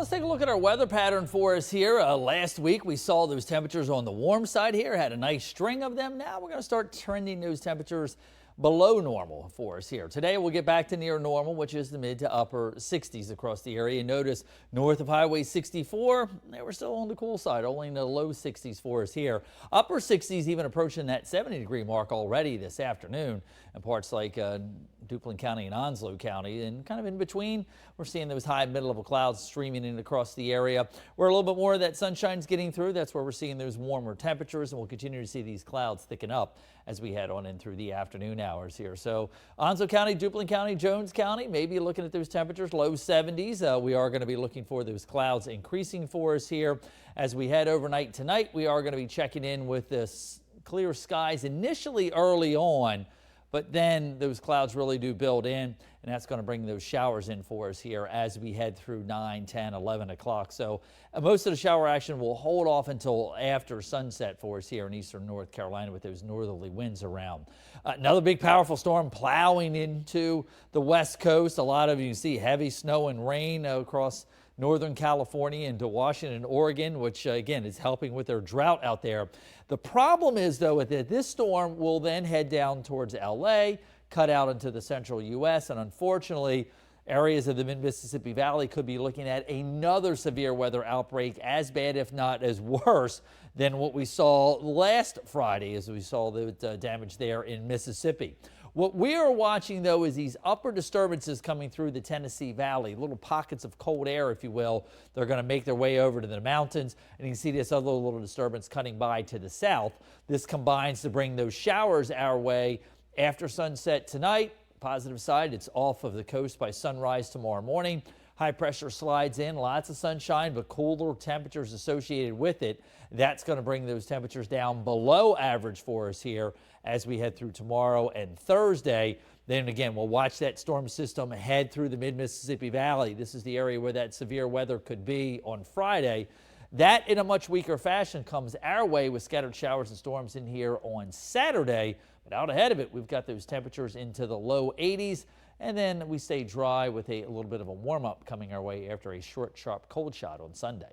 let's take a look at our weather pattern for us here. Last week we saw those temperatures on the warm side here, had a nice string of them. Now we're going to start trending those temperatures below normal for us here. Today we'll get back to near normal, which is the mid to upper 60s across the area. Notice north of Highway 64, we're still on the cool side, only in the low 60s for us here. Upper 60s even approaching that 70-degree mark already this afternoon in parts like Duplin County and Onslow County, and kind of in between we're seeing those high mid-level clouds streaming in across the area where a little bit more of that sunshine's getting through. That's where we're seeing those warmer temperatures, and we'll continue to see these clouds thicken up as we head on in through the afternoon hours here. So Onslow County, Duplin County, Jones County, maybe looking at those temperatures, low 70s. We are going to be looking for those clouds increasing for us here as we head overnight tonight. We are going to be checking in with this clear skies initially early on, but then those clouds really do build in, and that's going to bring those showers in for us here as we head through 9, 10, 11 o'clock. So most of the shower action will hold off until after sunset for us here in eastern North Carolina with those northerly winds around. Another big powerful storm plowing into the west coast. A lot of you see heavy snow and rain across Northern California into Washington, Oregon, which again is helping with their drought out there. The problem is though that this storm will then head down towards LA, cut out into the central U.S., and unfortunately areas of the mid-Mississippi Valley could be looking at another severe weather outbreak, as bad if not as worse than what we saw last Friday as we saw the damage there in Mississippi. What we are watching, though, is these upper disturbances coming through the Tennessee Valley, little pockets of cold air, if you will. They're going to make their way over to the mountains, and you can see this other little disturbance cutting by to the south. This combines to bring those showers our way after sunset tonight. Positive side, it's off of the coast by sunrise tomorrow morning. High pressure slides in, lots of sunshine, but cooler temperatures associated with it. That's going to bring those temperatures down below average for us here as we head through tomorrow and Thursday. Then again, we'll watch that storm system head through the mid-Mississippi Valley. This is the area where that severe weather could be on Friday. That, in a much weaker fashion, comes our way with scattered showers and storms in here on Saturday. But out ahead of it, we've got those temperatures into the low 80s. And then we stay dry with a little bit of a warm-up coming our way after a short, sharp cold shot on Sunday.